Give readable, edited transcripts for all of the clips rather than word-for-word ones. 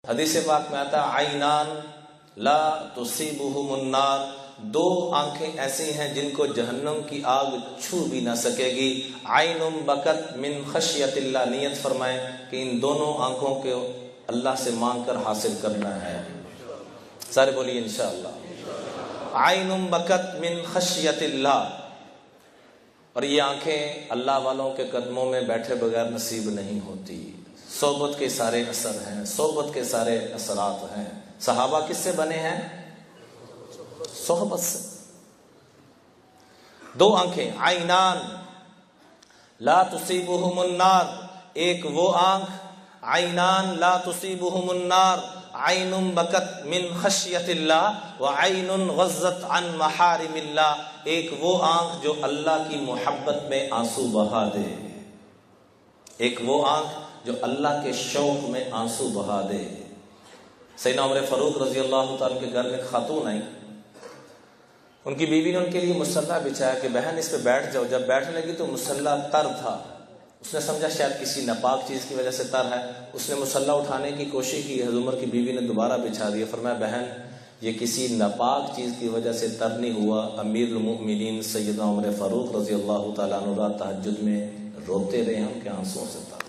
हदीस पाक में आता है आइनान ला तुसीबुहुमुन नार, दो आंखें ऐसी हैं जिनको जहन्नम की आग छू भी ना सकेगी। आइनुम बकत मिन खशियतिल्लाह, नियत फरमाएं कि इन दोनों आंखों को अल्लाह से मांग कर हासिल करना है। सारे बोलिए इंशाअल्लाह। आइनुम बकत मिन खशियतिल्लाह, और ये आंखें अल्लाह वालों के कदमों में बैठे बगैर नसीब नहीं होती। सोहबत के सारे असर हैं, सोहबत के सारे असरात हैं। सहाबा किससे बने हैं? सोहबत से। दो आंखें, आइनान ला तुसीबुहुमुन नार, एक वो आंख, आइनान ला तुसीबुहुमुन नार, आइनुम बकत मिन खशियतिल्लाह व आइनुन गज़्ज़त अन महारिमिल्लाह, एक वो आंख जो अल्लाह की मोहब्बत में आंसू बहा दे, एक वो आंख जो अल्लाह के शौक में आंसू बहा दे। सैयदना उमर फारूक रजी अल्लाह ताला के घर में खातून आई, उनकी बीवी ने उनके लिए मुसल्ला बिछाया कि बहन इस पे बैठ जाओ। जब बैठने लगी तो मुसल्ला तर था, उसने समझा शायद किसी नापाक चीज़ की वजह से तर है। उसने मुसल्ला उठाने की कोशिश की, हज़रत उमर की बीवी ने दोबारा बिछा दिया। फरमाया बहन ये किसी नापाक चीज़ की वजह से तर नहीं हुआ, अमीरुल मोमिनीन सैयदना उमर फारूक रजी अल्लाह ताला अन्हु रात तहज्जुद में रोते रहे हैं उनके आंसुओं से तर।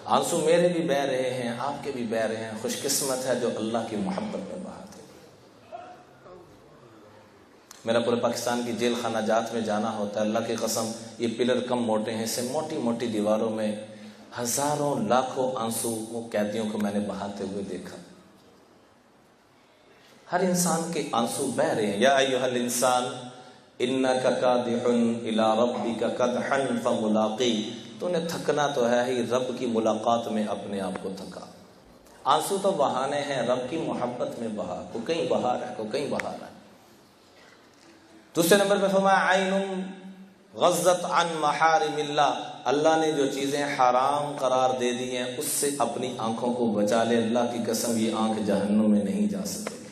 आंसू मेरे भी बह रहे हैं, आपके भी बह रहे हैं। खुशकिस्मत है जो अल्लाह की मोहब्बत में बहाते। मेरा पूरे पाकिस्तान की जेल खाना जात में जाना होता है, अल्लाह की कसम ये पिलर कम मोटे हैं, इससे मोटी मोटी दीवारों में हजारों लाखों आंसू वो कैदियों को मैंने बहाते हुए देखा। हर इंसान के आंसू बह रहे हैं। या अय्युहल इंसान इन्नका कादिहुन इला रब्बिका कदहन फमुलाकी, तूने थकना तो है ही, रब की मुलाकात में अपने आप को थका। आंसू तो बहाने हैं, रब की मोहब्बत में बहा, को कहीं बहा रहा है, को कहीं बहा रहा है। दूसरे नंबर पे फरमाया आइनुम गज़्ज़त अन महारिमिल्लाह, अल्लाह ने जो चीज़ें हराम करार दे दी हैं उससे अपनी आंखों को बचा ले। अल्लाह की कसम ये आंख जहन्नुम में नहीं जा सकेगी।